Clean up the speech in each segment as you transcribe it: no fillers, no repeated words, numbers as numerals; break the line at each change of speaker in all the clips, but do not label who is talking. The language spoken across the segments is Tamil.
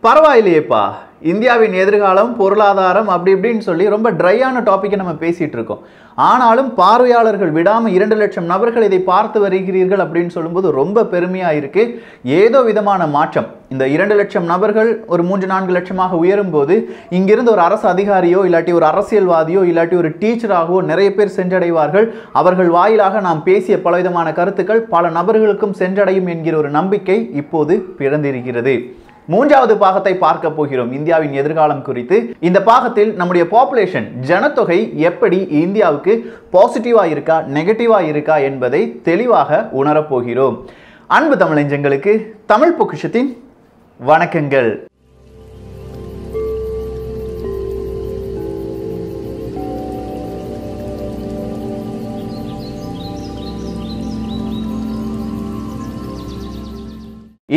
பரவாயில்லையேப்பா, இந்தியாவின் எதிர்காலம் பொருளாதாரம் அப்படி இப்படின்னு சொல்லி ரொம்ப ட்ரையான டாபிக்கை நம்ம பேசிட்டு இருக்கோம். ஆனாலும் பார்வையாளர்கள் விடாம 2 லட்சம் நபர்கள் இதை பார்த்து வருகிறீர்கள் அப்படின்னு சொல்லும்போது ரொம்ப பெருமையா இருக்கு. ஏதோ விதமான மாற்றம் இந்த 2 லட்சம் நபர்கள் ஒரு 3-4 லட்சமாக உயரும் போது இங்கிருந்து ஒரு அரசு அதிகாரியோ இல்லாட்டி ஒரு அரசியல்வாதியோ இல்லாட்டி ஒரு டீச்சராகவோ நிறைய பேர் சென்றடைவார்கள். அவர்கள் வாயிலாக நாம் பேசிய பலவிதமான கருத்துக்கள் பல நபர்களுக்கும் சென்றடையும் என்கிற ஒரு நம்பிக்கை இப்போது பிறந்திருக்கிறது. மூன்றாவது பாகத்தை பார்க்க போகிறோம் இந்தியாவின் எதிர்காலம் குறித்து. இந்த பாகத்தில் நம்முடைய பாப்புலேஷன் ஜனத்தொகை எப்படி இந்தியாவுக்கு பாசிட்டிவா இருக்கா நெகட்டிவா இருக்கா என்பதை தெளிவாக உணரப்போகிறோம். அன்பு தமிழஞ்சங்களுக்கு தமிழ் பொக்கிஷத்தின் வணக்கங்கள்.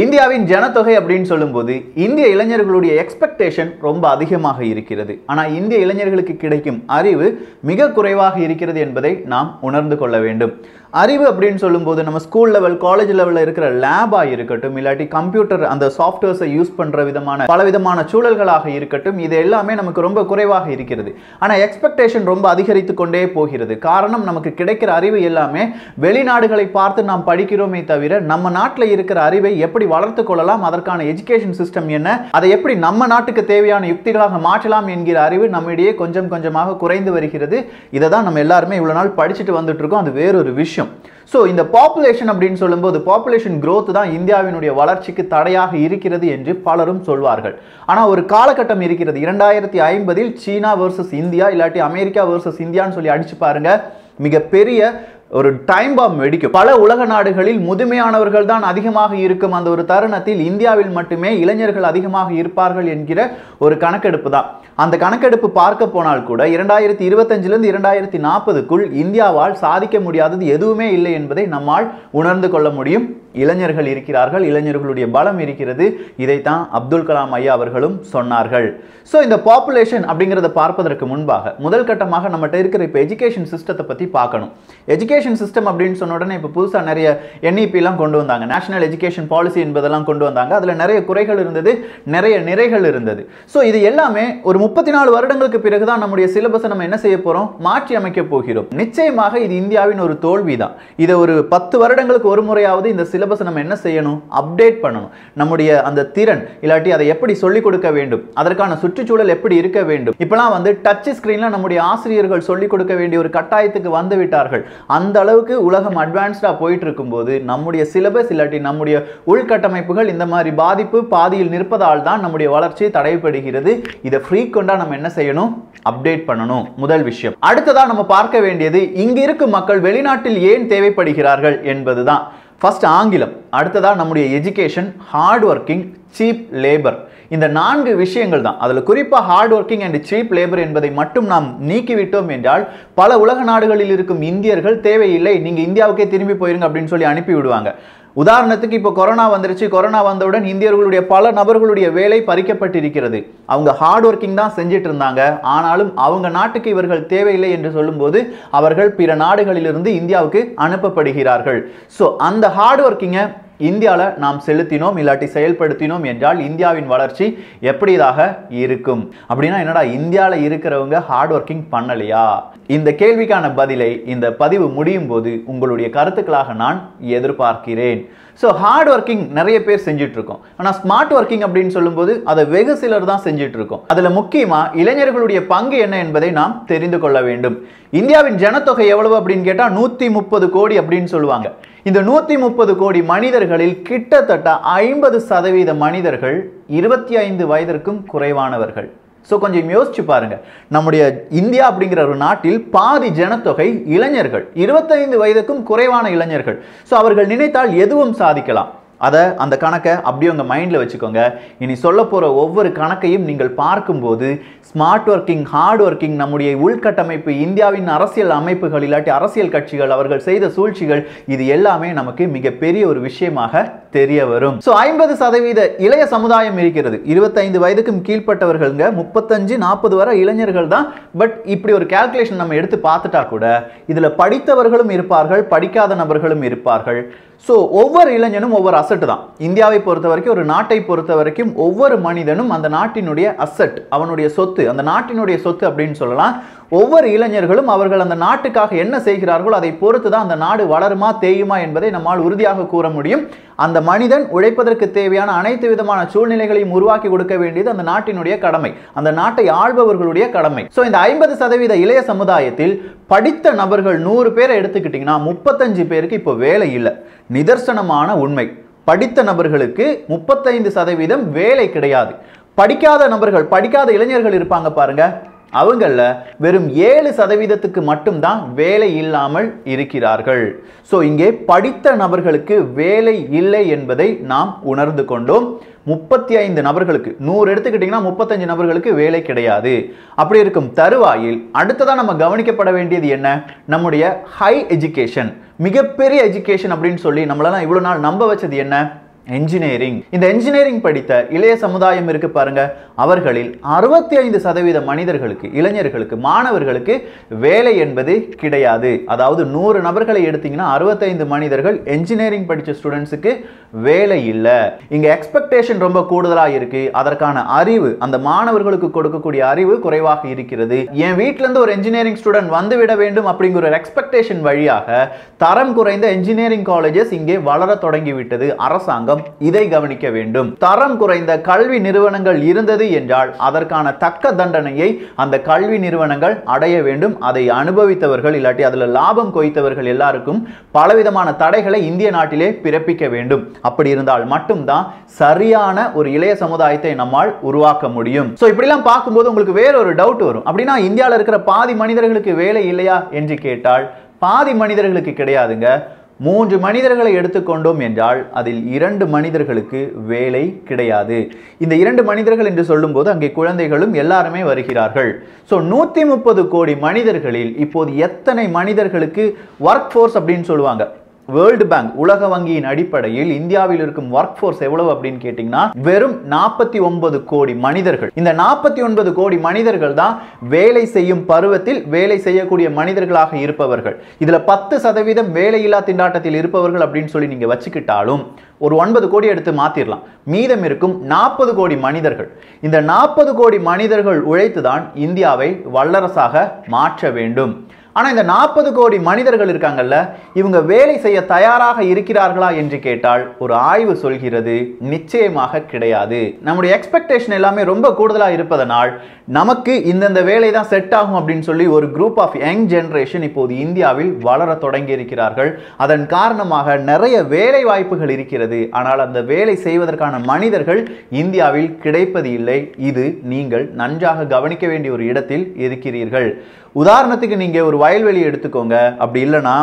இந்தியாவின் ஜனத்தொகை அப்படின்னு சொல்லும்போது இந்திய இளைஞர்களுடைய எக்ஸ்பெக்டேஷன் ரொம்ப அதிகமாக இருக்கிறது. ஆனால் இந்திய இளைஞர்களுக்கு கிடைக்கும் அறிவு மிக குறைவாக இருக்கிறது என்பதை நாம் உணர்ந்து கொள்ள வேண்டும். அறிவு அப்படின்னு சொல்லும்போது நம்ம ஸ்கூல் லெவல் காலேஜ் லெவலில் இருக்கிற லேபாக இருக்கட்டும் இல்லாட்டி கம்ப்யூட்டர் அந்த சாஃப்ட்வேர்ஸை யூஸ் பண்ணுற விதமான பலவிதமான சூழல்களாக இருக்கட்டும், இது எல்லாமே நமக்கு ரொம்ப குறைவாக இருக்கிறது. ஆனால் எக்ஸ்பெக்டேஷன் ரொம்ப அதிகரித்து கொண்டே போகிறது. காரணம், நமக்கு கிடைக்கிற அறிவு எல்லாமே வெளிநாடுகளை பார்த்து நாம் படிக்கிறோமே தவிர நம்ம நாட்டில் இருக்கிற அறிவை எப்படி வளர்த்து கொள்ளலாம், அதற்கான எஜுகேஷன் சிஸ்டம் என்ன, அதை எப்படி நம்ம நாட்டுக்கு தேவையான யுக்திகளாக மாற்றலாம் என்கிற அறிவு நம்மிடையே கொஞ்சம் கொஞ்சமாக குறைந்து வருகிறது. இதை தான் நம்ம எல்லாருமே இவ்வளவு நாள் படிச்சுட்டு வந்துட்டு இருக்கோம். அது வேறொரு விஷயம். சோ இந்த பாப்புலேஷன் அப்படின்னு சொல்லும்போது பாப்புலேஷன் growth தான் இந்தியாவினுடைய வளர்ச்சிக்கு தடையாக இருக்கிறது என்று பலரும் சொல்வார்கள். ஆனா ஒரு காலகட்டம் இருக்கிறது 2050 சீனா வர்சஸ் இந்தியா இல்லாட்டி அமெரிக்கா வர்சஸ் இந்தியான்னு சொல்லி அடிச்சு பாருங்க, மிகப்பெரிய ஒரு டைம் பாம் வெடிக்கும். பல உலக நாடுகளில் முதுமையானவர்கள் தான் அதிகமாக இருக்கும். அந்த ஒரு தருணத்தில் இந்தியாவில் மட்டுமே இளைஞர்கள் அதிகமாக இருப்பார்கள் என்கிற ஒரு கணக்கெடுப்பு தான். அந்த கணக்கெடுப்பு பார்க்க போனால் கூட 2025 2040க்குள் இந்தியாவால் சாதிக்க முடியாதது எதுவுமே இல்லை என்பதை நம்மால் உணர்ந்து கொள்ள முடியும். இளைஞர்கள் இருக்கிறார்கள், இளைஞர்களுடைய பலம் இருக்கிறது. இதைத்தான் அப்துல் கலாம் ஐயா அவர்களும் சொன்னார்கள். ஸோ இந்த பாப்புலேஷன் அப்படிங்கிறத பார்ப்பதற்கு முன்பாக முதல் கட்டமாக நம்மகிட்ட இருக்கிற இப்போ எஜுகேஷன் சிஸ்டத்தை பற்றி பார்க்கணும். எஜுகேஷன் சிஸ்டம் அப்படின்னு சொன்ன உடனே இப்போ புதுசாக நிறைய NEP-லாம் கொண்டு வந்தாங்க, நேஷனல் எஜுகேஷன் பாலிசி என்பதெல்லாம் கொண்டு வந்தாங்க. அதில் நிறைய குறைகள் இருந்தது, நிறைய நிறைகள் இருந்தது. ஸோ இது எல்லாமே ஒரு 34 வருடங்களுக்கு பிறகுதான் நம்முடைய சிலபஸை நம்ம என்ன செய்ய போகிறோம், மாற்றி அமைக்க போகிறோம். நிச்சயமாக இது இந்தியாவின் ஒரு தோல்வி தான். இதை ஒரு 10 வருடங்களுக்கு ஒரு முறையாவது இந்த சிலபஸ் நம்ம என்ன செய்யணும், அப்டேட் பண்ணணும். நம்முடைய அந்த திறன் இல்லாட்டி அதை எப்படி சொல்லிக் கொடுக்க வேண்டும், அதற்கான சுற்றுச்சூழல் எப்படி இருக்க வேண்டும். இப்பெல்லாம் வந்து டச் ஸ்கிரீன்ல நம்முடைய ஆசிரியர்கள் சொல்லிக் கொடுக்க வேண்டிய ஒரு கட்டாயத்துக்கு வந்து விட்டார்கள். அந்த அளவுக்கு உலகம் அட்வான்ஸ்டா போயிட்டு இருக்கும்போது நம்முடைய சிலபஸ் இல்லாட்டி நம்முடைய உள்கட்டமைப்புகள் இந்த மாதிரி பாதிப்பு பாதியில் நிற்பதால் தான் நம்முடைய வளர்ச்சி தடைபடுகிறது. இதை ஃப்ரீக்வெண்டா நம்ம என்ன செய்யணும், அப்டேட் பண்ணணும். முதல் விஷயம். அடுத்ததா நம்ம பார்க்க வேண்டியது இங்க இருக்கும் மக்கள் வெளிநாட்டில் ஏன் தேவைப்படுகிறார்கள் என்பதுதான். ஃபர்ஸ்ட் ஆங்கிலம், அடுத்ததா நம்முடைய education, hard working, cheap labour. இந்த 4 விஷயங்கள் தான். அதில் குறிப்பாக hard working and cheap labour என்பதை மட்டும் நாம் நீக்கிவிட்டோம் என்றால் பல உலக நாடுகளில் இருக்கும் இந்தியர்கள் தேவையில்லை, நீங்க இந்தியாவுக்கே திரும்பி போயிருங்க அப்படின்னு சொல்லி அனுப்பி விடுவாங்க. உதாரணத்துக்கு இப்போ கொரோனா வந்துருச்சு, கொரோனா வந்தவுடன் இந்தியர்களுடைய பல நபர்களுடைய வேலை பறிக்கப்பட்டிருக்கிறது. அவங்க ஹார்ட் ஒர்க்கிங் தான் செஞ்சிட்டு இருந்தாங்க. ஆனாலும் அவங்க நாட்டுக்கு இவர்கள் தேவையில்லை என்று சொல்லும்போது அவர்கள் பிற நாடுகளிலிருந்து இந்தியாவுக்கு அனுப்பப்படுகிறார்கள். ஸோ அந்த ஹார்ட் ஒர்க்கிங்கை இந்தியாவில் நாம் செலுத்தினோம் இல்லாட்டி செயல்படுத்தினோம் என்றால் இந்தியாவின் வளர்ச்சி எப்படியாக இருக்கும். அப்படின்னா என்னடா, இந்தியாவில் இருக்கிறவங்க ஹார்ட் ஒர்க்கிங் பண்ணலையா? இந்த கேள்விக்கான பதிலை இந்த பதிவு முடியும் போது உங்களுடைய கருத்துக்களாக நான் எதிர்பார்க்கிறேன். ஸோ ஹார்ட் ஒர்க்கிங் நிறைய பேர் செஞ்சுட்டு இருக்கோம். ஆனால் ஸ்மார்ட் ஒர்க்கிங் அப்படின்னு சொல்லும்போது அதை வெகு சிலர் தான் செஞ்சுட்டு இருக்கோம். அதில் முக்கியமாக இளைஞர்களுடைய பங்கு என்ன என்பதை நாம் தெரிந்து கொள்ள வேண்டும். இந்தியாவின் ஜனத்தொகை எவ்வளவு அப்படின்னு கேட்டால் 130 கோடி அப்படின்னு சொல்லுவாங்க. இந்த 130 கோடி மனிதர்களில் கிட்டத்தட்ட 50% மனிதர்கள் 25 வயதிற்கும் குறைவானவர்கள். ஸோ கொஞ்சம் யோசிச்சு பாருங்க, நம்முடைய இந்தியா அப்படிங்கிற ஒரு நாட்டில் பாதி ஜனத்தொகை இளைஞர்கள், 25 வயதுக்கும் குறைவான இளைஞர்கள். ஸோ அவர்கள் நினைத்தால் எதுவும் சாதிக்கலாம். அதை அந்த கணக்கை அப்படியே உங்கள் மைண்டில் வச்சுக்கோங்க. இனி சொல்ல போகிற ஒவ்வொரு கணக்கையும் நீங்கள் பார்க்கும்போது ஸ்மார்ட் ஒர்க்கிங், ஹார்ட் ஒர்க்கிங், நம்முடைய உள்கட்டமைப்பு, இந்தியாவின் அரசியல் அமைப்புகள் இல்லாட்டி அரசியல் கட்சிகள் அவர்கள் செய்த சூழ்ச்சிகள், இது எல்லாமே நமக்கு மிகப்பெரிய ஒரு விஷயமாக தெரிய வரும். ஸோ 50% இளைய சமுதாயம் இருக்கிறது. 25 வயதுக்கும் கீழ்பட்டவர்கள்ங்க 35-40 வரை இளைஞர்கள் தான். பட் இப்படி ஒரு கால்குலேஷன் நம்ம எடுத்து பார்த்துட்டா கூட இதில் படித்தவர்களும் இருப்பார்கள், படிக்காத நபர்களும் இருப்பார்கள். ஸோ ஒவ்வொரு இளைஞனும் ஒவ்வொரு அசெட் தான். இந்தியாவை பொறுத்த வரைக்கும், ஒரு நாட்டை பொறுத்த வரைக்கும் ஒவ்வொரு மனிதனும் அந்த நாட்டினுடைய அசெட், அவனுடைய சொத்து, அந்த நாட்டினுடைய சொத்து அப்படின்னு சொல்லலாம். ஒவ்வொரு இளைஞர்களும் அவர்கள் அந்த நாட்டுக்காக என்ன செய்கிறார்களோ அதை பொறுத்து தான் அந்த நாடு வளருமா தேயுமா என்பதை நம்மால் உறுதியாக கூற முடியும். அந்த மனிதன் உழைப்பதற்கு தேவையான அனைத்து விதமான சூழ்நிலைகளையும் உருவாக்கி கொடுக்க வேண்டியது அந்த நாட்டினுடைய கடமை, அந்த நாட்டை ஆள்பவர்களுடைய கடமை. ஸோ இந்த 50% இளைய சமுதாயத்தில் படித்த நபர்கள் 100 பேரை எடுத்துக்கிட்டிங்கன்னா 35 பேருக்கு இப்போ வேலை இல்லை. நிதர்சனமான உண்மை. படித்த நபர்களுக்கு 35% வேலை கிடையாது. படிக்காத நபர்கள், படிக்காத இளைஞர்கள் இருப்பாங்க பாருங்க, அவங்கள வெறும் 7% மட்டும்தான் வேலை இல்லாமல் இருக்கிறார்கள். ஸோ இங்கே படித்த நபர்களுக்கு வேலை இல்லை என்பதை நாம் உணர்ந்து கொண்டோம். 35 நபர்களுக்கு, 100 எடுத்துக்கிட்டிங்கன்னா 35 நபர்களுக்கு வேலை கிடையாது. அப்படி இருக்கும் தருவாயில் அடுத்ததான் நம்ம கவனிக்கப்பட வேண்டியது என்ன? நம்முடைய ஹை எஜுகேஷன், மிகப்பெரிய எஜுகேஷன் அப்படின்னு சொல்லி நம்மளெல்லாம் இவ்வளவு நாள் நம்ப வச்சது என்ன? என்ஜினியரிங். இந்த என்ஜினியரிங் படித்த இளைய சமுதாயம் இருக்கு பாருங்க, அவர்களில் 65% மனிதர்களுக்கு, இளைஞர்களுக்கு, மாணவர்களுக்கு வேலை என்பது கிடையாது. அதாவது 100 நபர்களை எடுத்தீங்கன்னா 65 மனிதர்கள் என்ஜினியரிங் படித்த ஸ்டூடெண்ட்ஸுக்கு வேலை இல்லை. இங்க எக்ஸ்பெக்டேஷன் ரொம்ப கூடுதலாக இருக்கு. அதற்கான அறிவு, அந்த மாணவர்களுக்கு கொடுக்கக்கூடிய அறிவு குறைவாக இருக்கிறது. என் வீட்டில இருந்து ஒரு என்ஜினியரிங் ஸ்டூடெண்ட் வந்து விட வேண்டும் அப்படிங்கிற ஒரு எக்ஸ்பெக்டேஷன் வழியாக தரம் குறைந்த என்ஜினியரிங் காலேஜஸ் இங்கே வளர தொடங்கிவிட்டது. அரசாங்கம் இதை கவனிக்க வேண்டும். தரம் குறைந்த கல்வி நிறுவனங்கள் இருந்தது என்றால் அதற்கான தக்க தண்டனையை அந்த கல்வி நிறுவனங்கள் அடைய வேண்டும். அதை அனுபவித்தவர்கள், இல்லாட்டி அதுல லாபம் கொய்த்தவர்கள் எல்லாருக்கும் பலவிதமான தடைகளை இந்திய நாட்டிலே பிறப்பிக்க வேண்டும். அப்படி இருந்தால் மட்டும்தான் சரியான ஒரு இளைய சமுதாயத்தை நம்மால் உருவாக்க முடியும். சோ இப்படிலாம் பார்க்கும்போது உங்களுக்கு வேற ஒரு டவுட் வரும். அப்படின்னா இந்தியாவில் இருக்கிற பாதி மனிதர்களுக்கு வேலை இல்லையா என்று கேட்டால், பாதி மனிதர்களுக்கு கிடையாதுங்க. 3 மனிதர்களை எடுத்துக்கொண்டோம் என்றால் அதில் 2 மனிதர்களுக்கு வேலை கிடையாது. இந்த 2 மனிதர்கள் என்று சொல்லும்போது அங்கே குழந்தைகளும் எல்லாருமே வருகிறார்கள். ஸோ 130 கோடி மனிதர்களில் இப்போது எத்தனை மனிதர்களுக்கு ஒர்க் ஃபோர்ஸ் அப்படின்னு சொல்லுவாங்க, வேர்ல்டு பேங்க், உலக வங்கியின் அடிப்படையில் இந்தியாவில் இருக்கும் ஒர்க் ஃபோர்ஸ் எவ்வளவு அப்படின்னு கேட்டீங்கன்னா வெறும் 49 கோடி மனிதர்கள். இந்த 49 கோடி மனிதர்கள் தான் வேலை செய்யும் பருவத்தில் வேலை செய்யக்கூடிய மனிதர்களாக இருப்பவர்கள். இதுல 10% வேலையில்லா திண்டாட்டத்தில் இருப்பவர்கள் அப்படின்னு சொல்லி நீங்க வச்சுக்கிட்டாலும் ஒரு 9 கோடி எடுத்து மாத்திரலாம். மீதம் இருக்கும் 40 கோடி மனிதர்கள். இந்த 40 கோடி மனிதர்கள் உழைத்துதான் இந்தியாவை வல்லரசாக மாற்ற வேண்டும். ஆனா இந்த 40 கோடி மனிதர்கள் இருக்காங்கல்ல, இவங்க வேலை செய்ய தயாராக இருக்கிறார்களா என்று கேட்டால் ஒரு ஆய்வு சொல்கிறது நிச்சயமாக கிடையாது. நம்முடைய எக்ஸ்பெக்டேஷன் எல்லாமே ரொம்ப கூடுதலா இருப்பதனால் நமக்கு இந்த வேலை தான் செட் ஆகும் அப்படின்னு சொல்லி ஒரு குரூப் ஆஃப் யங் ஜெனரேஷன் இப்போது இந்தியாவில் வளர தொடங்கி இருக்கிறார்கள். அதன் காரணமாக நிறைய வேலை வாய்ப்புகள் இருக்கிறது. ஆனால் அந்த வேலை செய்வதற்கான மனிதர்கள் இந்தியாவில் கிடைப்பது இல்லை. இது நீங்கள் நன்றாக கவனிக்க வேண்டிய ஒரு இடத்தில் இருக்கிறீர்கள். உதாரணத்துக்கு நீங்க ஒரு வயல்வெளி எடுத்துக்கோங்க, அப்படி இல்லைன்னா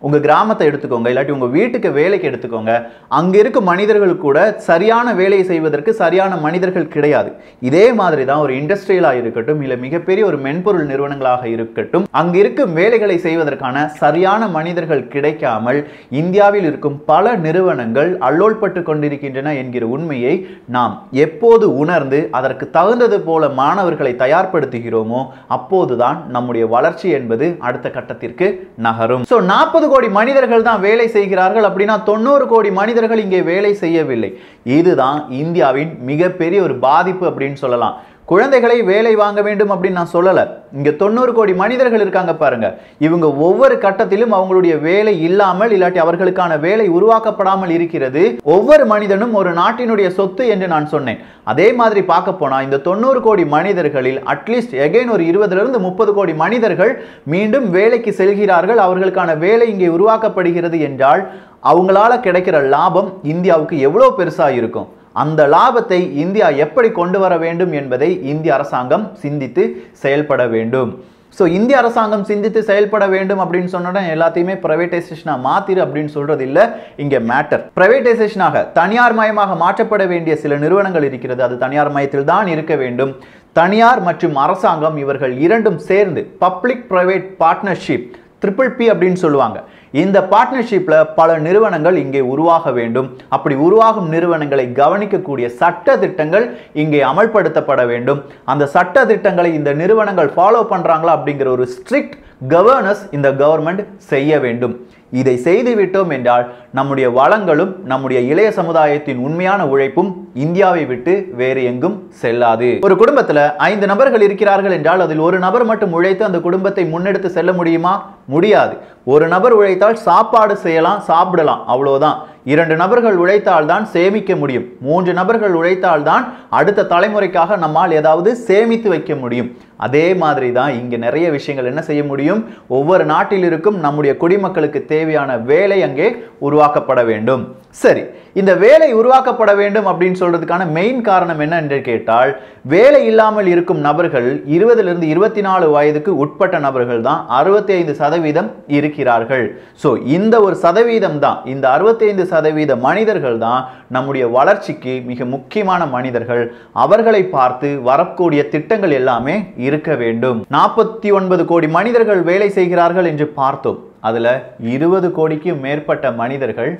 உங்க கிராமத்தை எடுத்துக்கோங்க, இல்லாட்டி உங்க வீட்டுக்கு வேலைக்கு எடுத்துக்கோங்க. அங்க இருக்க மனிதர்கள் கூட சரியான வேலையை செய்வதற்கு சரியான மனிதர்கள் கிடையாது. இதே மாதிரி தான் ஒரு இண்டஸ்ட்ரியலா இருக்கட்டும், இல்ல மிகப்பெரிய ஒரு மென்பொருள் நிறுவனங்களாக இருக்கட்டும், அங்க இருக்கும் வேலைகளை செய்வதற்கான சரியான மனிதர்கள் கிடைக்காமல் இந்தியாவில் இருக்கும் பல நிறுவனங்கள் அல்லோல்பட்டு கொண்டிருக்கின்றன என்கிற உண்மையை நாம் எப்போது உணர்ந்து அதற்கு தகுந்தது போல மாணவர்களை தயார்படுத்துகிறோமோ அப்போதுதான் நம்முடைய வளர்ச்சி என்பது அடுத்த கட்டத்திற்கு நகரும். 40 கோடி மனிதர்கள் தான் வேலை செய்கிறார்கள். அப்படின்னா 90 கோடி மனிதர்கள் இங்கே வேலை செய்யவில்லை. இதுதான் இந்தியாவின் மிகப்பெரிய ஒரு பாதிப்பு அப்படின்னு சொல்லலாம். குழந்தைகளை வேலை வாங்க வேண்டும் அப்படின்னு நான் சொல்லல. இங்க 90 கோடி மனிதர்கள் இருக்காங்க பாருங்க. இவங்க ஒவ்வொரு கட்டத்திலும் அவங்களுடைய வேலை இல்லாமல், இல்லாட்டி அவர்களுக்கான வேலை உருவாக்கப்படாமல் இருக்கிறது. ஒவ்வொரு மனிதனும் ஒரு நாட்டினுடைய சொத்து என்று நான் சொன்னேன். அதே மாதிரி பார்க்க போனா இந்த 90 கோடி மனிதர்களில் அட்லீஸ்ட் எகைன் ஒரு 20 to 30 கோடி மனிதர்கள் மீண்டும் வேலைக்கு செல்கிறார்கள். அவர்களுக்கான வேலை இங்கே உருவாக்கப்படுகிறது என்றால் அவங்களால கிடைக்கிற லாபம் இந்தியாவுக்கு எவ்வளவு பெருசா இருக்கும். அந்த லாபத்தை இந்தியா எப்படி கொண்டு வர வேண்டும் என்பதை இந்திய அரசாங்கம் சிந்தித்து செயல்பட வேண்டும். ஸோ இந்திய அரசாங்கம் சிந்தித்து செயல்பட வேண்டும் அப்படின்னு சொன்னா எல்லாத்தையுமே பிரைவேடைசேஷனா மாத்திரு அப்படின்னு சொல்றது இல்லை. இங்க மேட்டர் பிரைவேடைசேஷனாக தனியார் மயமாக மாற்றப்பட வேண்டிய சில நிறுவனங்கள் இருக்கிறது. அது தனியார் மயத்தில் தான் இருக்க வேண்டும். தனியார் மற்றும் அரசாங்கம் இவர்கள் இரண்டும் சேர்ந்து பப்ளிக் பிரைவேட் பார்ட்னர்ஷிப், PPP அப்படின்னு சொல்லுவாங்க. இந்த பார்ட்னர்ஷிப்ல பல நிறுவனங்கள் இங்கே உருவாக வேண்டும். அப்படி உருவாகும் நிறுவனங்களை கவனிக்கக்கூடிய சட்ட திட்டங்கள் இங்கே அமல்படுத்தப்பட வேண்டும். அந்த சட்ட திட்டங்களை இந்த நிறுவனங்கள் ஃபாலோ பண்றாங்களா அப்படிங்கிற ஒரு ஸ்ட்ரிக்ட் கவர்னன்ஸ் இந்த கவர்மெண்ட் செய்ய வேண்டும். இதை செய்துவிட்டோம் என்றால் நம்முடைய வளங்களும் நம்முடைய இளைய சமுதாயத்தின் உண்மையான உழைப்பும் இந்தியாவை விட்டு வேறு எங்கும் செல்லாது. ஒரு குடும்பத்துல 5 நபர்கள் இருக்கிறார்கள் என்றால் அதில் ஒரு நபர் மட்டும் உழைத்து அந்த குடும்பத்தை முன்னெடுத்து செல்ல முடியுமா? முடியாது. ஒரு நபர் உழைத்தால் சாப்பாடு செய்யலாம், சாப்பிடலாம், அவ்வளவுதான். 2 நபர்கள் உழைத்தால் தான் சேமிக்க முடியும். 3 நபர்கள் உழைத்தால் தான் அடுத்த தலைமுறைக்காக நம்மால் ஏதாவது சேமித்து வைக்க முடியும். அதே மாதிரி தான் இங்க நிறைய விஷயங்கள் என்ன செய்ய முடியும்? ஒவ்வொரு நாட்டில் இருக்கும் நம்முடைய குடிமக்களுக்கு தேவையான வேலை அங்கே உருவாக்கப்பட வேண்டும். சரி, இந்த வேலை உருவாக்கப்பட வேண்டும் அப்படின்னு சொல்றதுக்கான மெயின் காரணம் என்ன என்று கேட்டால், வேலை இல்லாமல் இருக்கும் நபர்கள் 20 to 24 வயதுக்கு உட்பட்ட நபர்கள் தான் 65% இருக்கிறார்கள். சோ இந்த ஒரு சதவீதம் தான், இந்த 65% மனிதர்கள் தான் நம்முடைய வளர்ச்சிக்கு மிக முக்கியமான மனிதர்கள். அவர்களை பார்த்து வரக்கூடிய திட்டங்கள் எல்லாமே இருக்க வேண்டும். 49 கோடி மனிதர்கள் வேலை செய்கிறார்கள் என்று பார்த்தோம். அதுல 20 கோடிக்கும் மேற்பட்ட மனிதர்கள்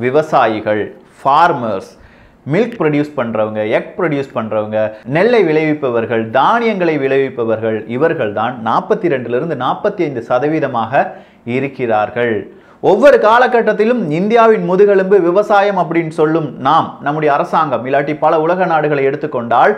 விவசாயிகள், ஃபார்மர்ஸ், மில்க் ப்ரொடியூஸ் பண்றவங்க, எக் ப்ரொடியூஸ் பண்றவங்க, நெல்லை விளைவிப்பவர்கள், தானியங்களை விளைவிப்பவர்கள், இவர்கள் தான் 42 to 45% இருக்கிறார்கள். ஒவ்வொரு காலகட்டத்திலும் இந்தியாவின் முதுகெலும்பு விவசாயம் அப்படின்னு சொல்லும் நாம், நம்முடைய அரசாங்கம் இல்லாட்டி பல உலக நாடுகளை எடுத்துக்கொண்டால்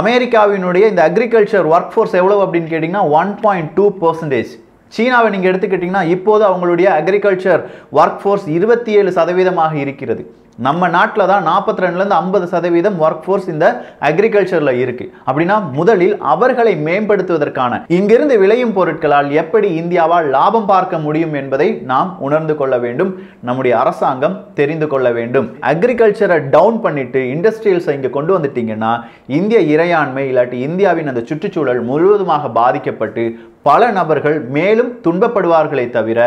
அமெரிக்காவினுடைய இந்த அக்ரிகல்ச்சர் ஒர்க் ஃபோர்ஸ் எவ்வளவு அப்படின்னு கேட்டீங்கன்னா 1.2%. சீனாவை நீங்க எடுத்துக்கிட்டீங்கன்னா இப்போது அவங்களுடைய அக்ரிகல்ச்சர் ஒர்க் ஃபோர்ஸ் 27% இருக்கிறது. நம்ம நாட்டில் தான் 42 to 50% ஒர்க் ஃபோர்ஸ் இந்த அக்ரிகல்ச்சர்ல இருக்கு. அப்படின்னா முதலில் அவர்களை மேம்படுத்துவதற்கான இங்கிருந்து விளையும் பொருட்களால் எப்படி இந்தியாவால் லாபம் பார்க்க முடியும் என்பதை நாம் உணர்ந்து கொள்ள வேண்டும். நம்முடைய அரசாங்கம் தெரிந்து கொள்ள வேண்டும். அக்ரிகல்ச்சரை டவுன் பண்ணிட்டு இண்டஸ்ட்ரியல்ஸை இங்க கொண்டு வந்துட்டீங்கன்னா இந்திய இறையாண்மை இல்லாட்டி இந்தியாவின் அந்த சுற்றுச்சூழல் முழுவதுமாக பாதிக்கப்பட்டு பல நபர்கள் மேலும் துன்பப்படுவார்களே தவிர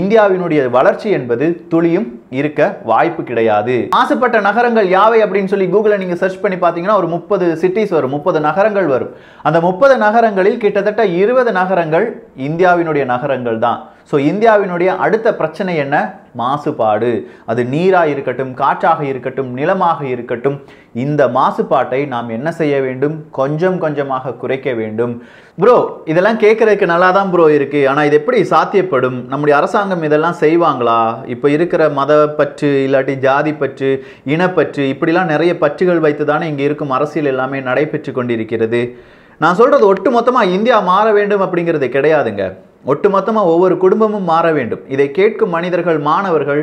இந்தியாவினுடைய வளர்ச்சி என்பது துளியும் இருக்க வாய்ப்பு கிடையாது. மாசுபட்ட நகரங்கள் யாவை அப்படின்னு சொல்லி கூகுள்ல நீங்க சர்ச் பண்ணி பாத்தீங்கன்னா ஒரு 30 சிட்டிஸ் வரும், 30 நகரங்கள் வரும். அந்த 30 நகரங்களில் கிட்டத்தட்ட 20 நகரங்கள் இந்தியாவினுடைய நகரங்கள் தான். சோ இந்தியாவினுடைய அடுத்த பிரச்சனை என்ன? மாசுபாடு. அது நீராக இருக்கட்டும், காற்றாக இருக்கட்டும், நிலமாக இருக்கட்டும், இந்த மாசுபாட்டை நாம் என்ன செய்ய வேண்டும்? கொஞ்சம் கொஞ்சமாக குறைக்க வேண்டும். ப்ரோ, இதெல்லாம் கேட்கறதுக்கு நல்லா தான் ப்ரோ இருக்கு. ஆனா இது எப்படி சாத்தியப்படும்? நம்முடைய அரசாங்கம் இதெல்லாம் செய்வாங்களா? இப்போ இருக்கிற மத பற்று இல்லாட்டி ஜாதி பற்று, இனப்பற்று, இப்படிலாம் நிறைய பற்றுகள் வைத்து தானே இங்க இருக்கும் அரசியல் எல்லாமே நடைபெற்று கொண்டிருக்கிறது. நான் சொல்றது ஒட்டுமொத்தமா இந்தியா மாற வேண்டும் அப்படிங்கிறது கிடையாதுங்க. ஒட்டுமொத்தமா ஒவ்வொரு குடும்பமும் மாற வேண்டும். இதை கேட்கும் மனிதர்கள், மாணவர்கள்,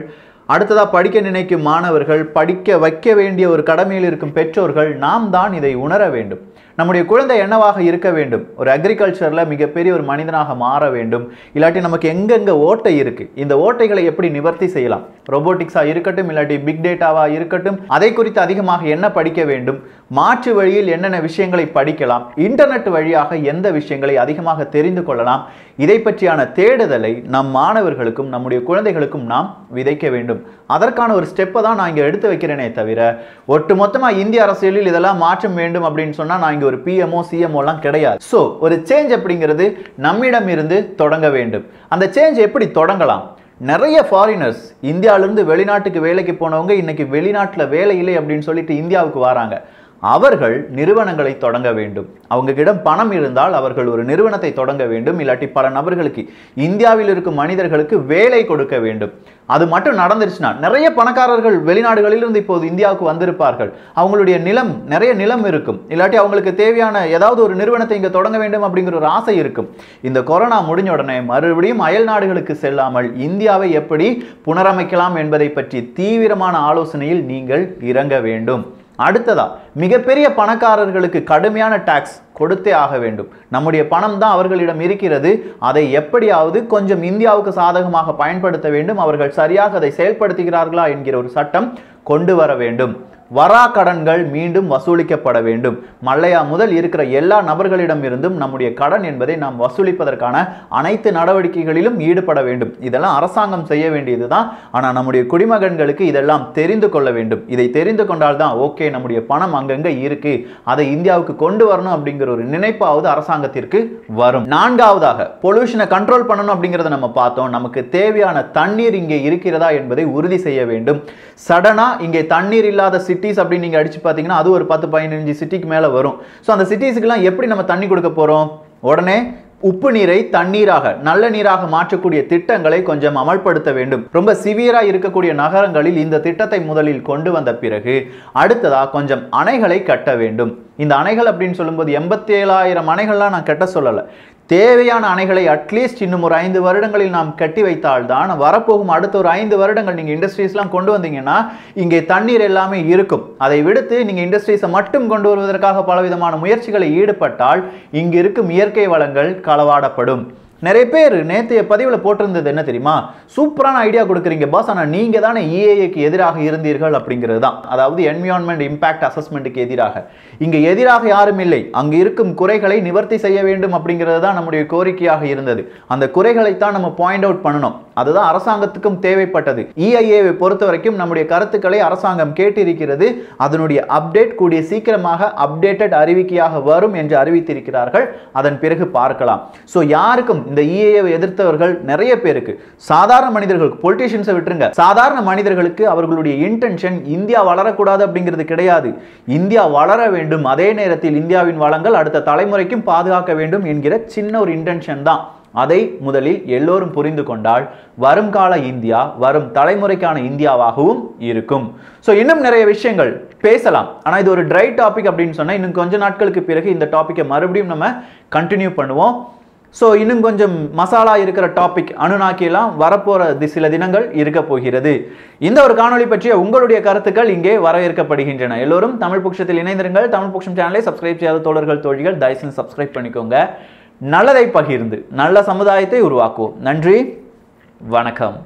அடுத்ததா படிக்க நினைக்கும் மாணவர்கள், படிக்க வைக்க வேண்டிய ஒரு கடமையில் இருக்கும் பெற்றோர்கள், நாம் தான் இதை உணர வேண்டும். நம்முடைய குழந்தை என்னவாக இருக்க வேண்டும்? ஒரு அக்ரிகல்ச்சர்ல மிகப்பெரிய ஒரு மனிதனாக மாற வேண்டும். இல்லாட்டி நமக்கு எங்கெங்க ஓட்டை இருக்கு, இந்த ஓட்டைகளை எப்படி நிவர்த்தி செய்யலாம்? ரோபோட்டிக்ஸா இருக்கட்டும், இல்லாட்டி பிக் டேட்டாவா இருக்கட்டும், அதை குறித்து அதிகமாக என்ன படிக்க வேண்டும்? மாற்று வழியில் என்னென்ன விஷயங்களை படிக்கலாம்? இன்டர்நெட் வழியாக எந்த விஷயங்களை அதிகமாக தெரிந்து கொள்ளலாம்? இதை பற்றியான தேடுதலை நம் மாணவர்களுக்கும் நம்முடைய குழந்தைகளுக்கும் நாம் விதைக்க வேண்டும். அதற்கான ஒரு ஸ்டெப்பை தான் நான் இங்க எடுத்து வைக்கிறேனே தவிர ஒட்டுமொத்தமா இந்திய அரசியலில் இதெல்லாம் மாற்றம் வேண்டும் அப்படின்னு சொன்னா நான் இங்க ஒரு பிஎம்ஓ சிஎம்ஓ எல்லாம் கிடையாது. சோ ஒரு சேஞ்ச் அப்படிங்கிறது நம்மிடம் இருந்து தொடங்க வேண்டும். அந்த சேஞ்ச் எப்படி தொடங்கலாம்? நிறைய ஃபாரினர்ஸ், இந்தியாவிலிருந்து வெளிநாட்டுக்கு வேலைக்கு போனவங்க இன்னைக்கு வெளிநாட்டில் வேலை இல்லை அப்படின்னு சொல்லிட்டு இந்தியாவுக்கு வராங்க. அவர்கள் நிறுவனங்களை தொடங்க வேண்டும். அவங்ககிடம் பணம் இருந்தால் அவர்கள் ஒரு நிறுவனத்தை தொடங்க வேண்டும். இல்லாட்டி பல நபர்களுக்கு, இந்தியாவில் இருக்கும் மனிதர்களுக்கு வேலை கொடுக்க வேண்டும். அது மட்டும் நடந்துருச்சுன்னா நிறைய பணக்காரர்கள் வெளிநாடுகளிலிருந்து இப்போது இந்தியாவுக்கு வந்திருப்பார்கள். அவங்களுடைய நிலம், நிறைய நிலம் இருக்கும். இல்லாட்டி அவங்களுக்கு தேவையான ஏதாவது ஒரு நிறுவனத்தை இங்க தொடங்க வேண்டும் அப்படிங்கிற ஒரு ஆசை இருக்கும். இந்த கொரோனா முடிஞ்ச உடனே மறுபடியும் அயல் நாடுகளுக்கு செல்லாமல் இந்தியாவை எப்படி புனரமைக்கலாம் என்பதை பற்றி தீவிரமான ஆலோசனையில் நீங்கள் இறங்க வேண்டும். அடுத்ததா, மிகப்பெரிய பணக்காரர்களுக்கு கடுமையான டாக்ஸ் கொடுத்தே ஆக வேண்டும். நம்முடைய பணம் தான் அவர்களிடம் இருக்கிறது. அதை எப்படியாவது கொஞ்சம் இந்தியாவுக்கு சாதகமாக பயன்படுத்த வேண்டும். அவர்கள் சரியாக அதை செயல்படுத்துகிறார்களா என்கிற ஒரு சட்டம் கொண்டு வர வேண்டும். வரா கடன்கள் மீண்டும் வசூலிக்கப்பட வேண்டும். மல்லையா முதல் இருக்கிற எல்லா நபர்களிடம் இருந்தும் நம்முடைய கடன் என்பதை நாம் வசூலிப்பதற்கான அனைத்து நடவடிக்கைகளிலும் ஈடுபட வேண்டும். இதெல்லாம் அரசாங்கம் செய்ய வேண்டியதுதான். ஆனால் நம்முடைய குடிமகன்களுக்கு இதெல்லாம் தெரிந்து கொள்ள வேண்டும். இதை தெரிந்து கொண்டால்தான் ஓகே, நம்முடைய பணம் அங்கங்க இருக்கு, அதை இந்தியாவுக்கு கொண்டு வரணும் அப்படிங்கிற ஒரு நினைப்பாவது அரசாங்கத்திற்கு வரும். நான்காவதாக, பொல்யூஷனை கண்ட்ரோல் பண்ணணும் அப்படிங்கிறத நம்ம பார்த்தோம். நமக்கு தேவையான தண்ணீர் இங்கே இருக்கிறதா என்பதை உறுதி செய்ய வேண்டும். சடனா இங்கே தண்ணீர் இல்லாத சிட்டிஸ் அப்படி நீங்க அடிச்சு பாத்தீங்கன்னா அது ஒரு 10-15 சிட்டிக்கு மேல வரும். சோ அந்த சிட்டிஸ்க்குலாம் எப்படி நம்ம தண்ணி கொடுக்க போறோம்? உடனே உப்பு நீரை தண்ணீராக நல்ல நீராக மாற்றக்கூடிய திட்டங்களை கொஞ்சம் அமல்படுத்த வேண்டும். ரொம்ப சிவியரா இருக்கக்கூடிய நகரங்களில் இந்த திட்டத்தை முதலில் கொண்டு வந்த பிறகு அடுத்ததா கொஞ்சம் அணைகளை கட்ட வேண்டும். இந்த அணைகள் அப்படின்னு சொல்லும்போது 87,000 அணைகள்லாம் நான் கட்ட சொல்லலை. தேவையான அணைகளை அட்லீஸ்ட் இன்னும் ஒரு 5 வருடங்களில் நாம் கட்டி வைத்தால்தான் வரப்போகும் அடுத்த ஒரு 5 வருடங்கள் நீங்கள் இண்டஸ்ட்ரீஸ்லாம் கொண்டு வந்தீங்கன்னா இங்கே தண்ணீர் எல்லாமே இருக்கும். அதை விடுத்து நீங்கள் இண்டஸ்ட்ரீஸை மட்டும் கொண்டு வருவதற்காக பலவிதமான முயற்சிகளை ஈடுபட்டால் இங்கு இருக்கும் இயற்கை வளங்கள் களவாடப்படும். நிறைய பேர் நேற்றைய பதிவில் போட்டிருந்தது என்ன தெரியுமா, சூப்பரான ஐடியா கொடுக்குறீங்க பாஸ், ஆனால் நீங்கள் தானே இஏஏக்கு எதிராக இருந்தீர்கள் அப்படிங்கிறது தான். அதாவது என்விரான்மெண்ட் இம்பாக்ட் அசஸ்மெண்ட்டுக்கு எதிராக. இங்கே எதிராக யாரும் இல்லை, அங்கு இருக்கும் குறைகளை நிவர்த்தி செய்ய வேண்டும் அப்படிங்கிறது தான் நம்முடைய கோரிக்கையாக இருந்தது. அந்த குறைகளைத்தான் நம்ம பாயிண்ட் அவுட் பண்ணணும். அதுதான் அரசாங்கத்துக்கும் தேவைப்பட்டது. இஐஏவை பொறுத்த வரைக்கும் நம்முடைய கருத்துக்களை அரசாங்கம் கேட்டிருக்கிறது. அதனுடைய அப்டேட் கூடிய சீக்கிரமாக அப்டேட்டட் அறிவிக்கையாக வரும் என்று அறிவித்திருக்கிறார்கள். அதன் பிறகு பார்க்கலாம். ஸோ யாருக்கும் இந்த இஏஏவை எதிர்த்தவர்கள் நிறைய பேருக்கு, சாதாரண மனிதர்களுக்கு, பொலிட்டிஷியன்ஸை விட்டுருங்க, சாதாரண மனிதர்களுக்கு அவர்களுடைய இன்டென்ஷன் இந்தியா வளரக்கூடாது அப்படிங்கிறது கிடையாது. இந்தியா வளர வேண்டும், அதே நேரத்தில் இந்தியாவின் வளங்கள் அடுத்த தலைமுறைக்கும் பாதுகாக்க வேண்டும் என்கிற சின்ன ஒரு இன்டென்ஷன் தான். அதை முதலில் எல்லோரும் புரிந்து கொண்டால் வரும் கால இந்தியா வரும் தலைமுறைக்கான இந்தியாவாகவும் இருக்கும். ஸோ இன்னும் நிறைய விஷயங்கள் பேசலாம். ஆனால் இது ஒரு ட்ரை டாபிக் அப்படின்னு சொன்னால் இன்னும் கொஞ்ச நாட்களுக்கு பிறகு இந்த டாப்பிக்கை மறுபடியும் நம்ம கண்டினியூ பண்ணுவோம். ஸோ இன்னும் கொஞ்சம் மசாலா இருக்கிற டாபிக் அணுநாக்கியெல்லாம் வரப்போகிற சில தினங்கள் இருக்க போகிறது. இந்த ஒரு காணொலி பற்றிய உங்களுடைய கருத்துக்கள் இங்கே வரவேற்கப்படுகின்றன. எல்லோரும் தமிழ் பொக்கிஷத்தில் இணைந்திருங்கள். தமிழ் பொக்கிஷம் சேனலை சப்ஸ்கிரைப் செய்யாத தோழர்கள் தோழிகள் தயவுசெய்து சப்ஸ்கிரைப் பண்ணிக்கோங்க. நல்லதை பகிர்ந்து நல்ல சமுதாயத்தை உருவாக்குவோம். நன்றி, வணக்கம்.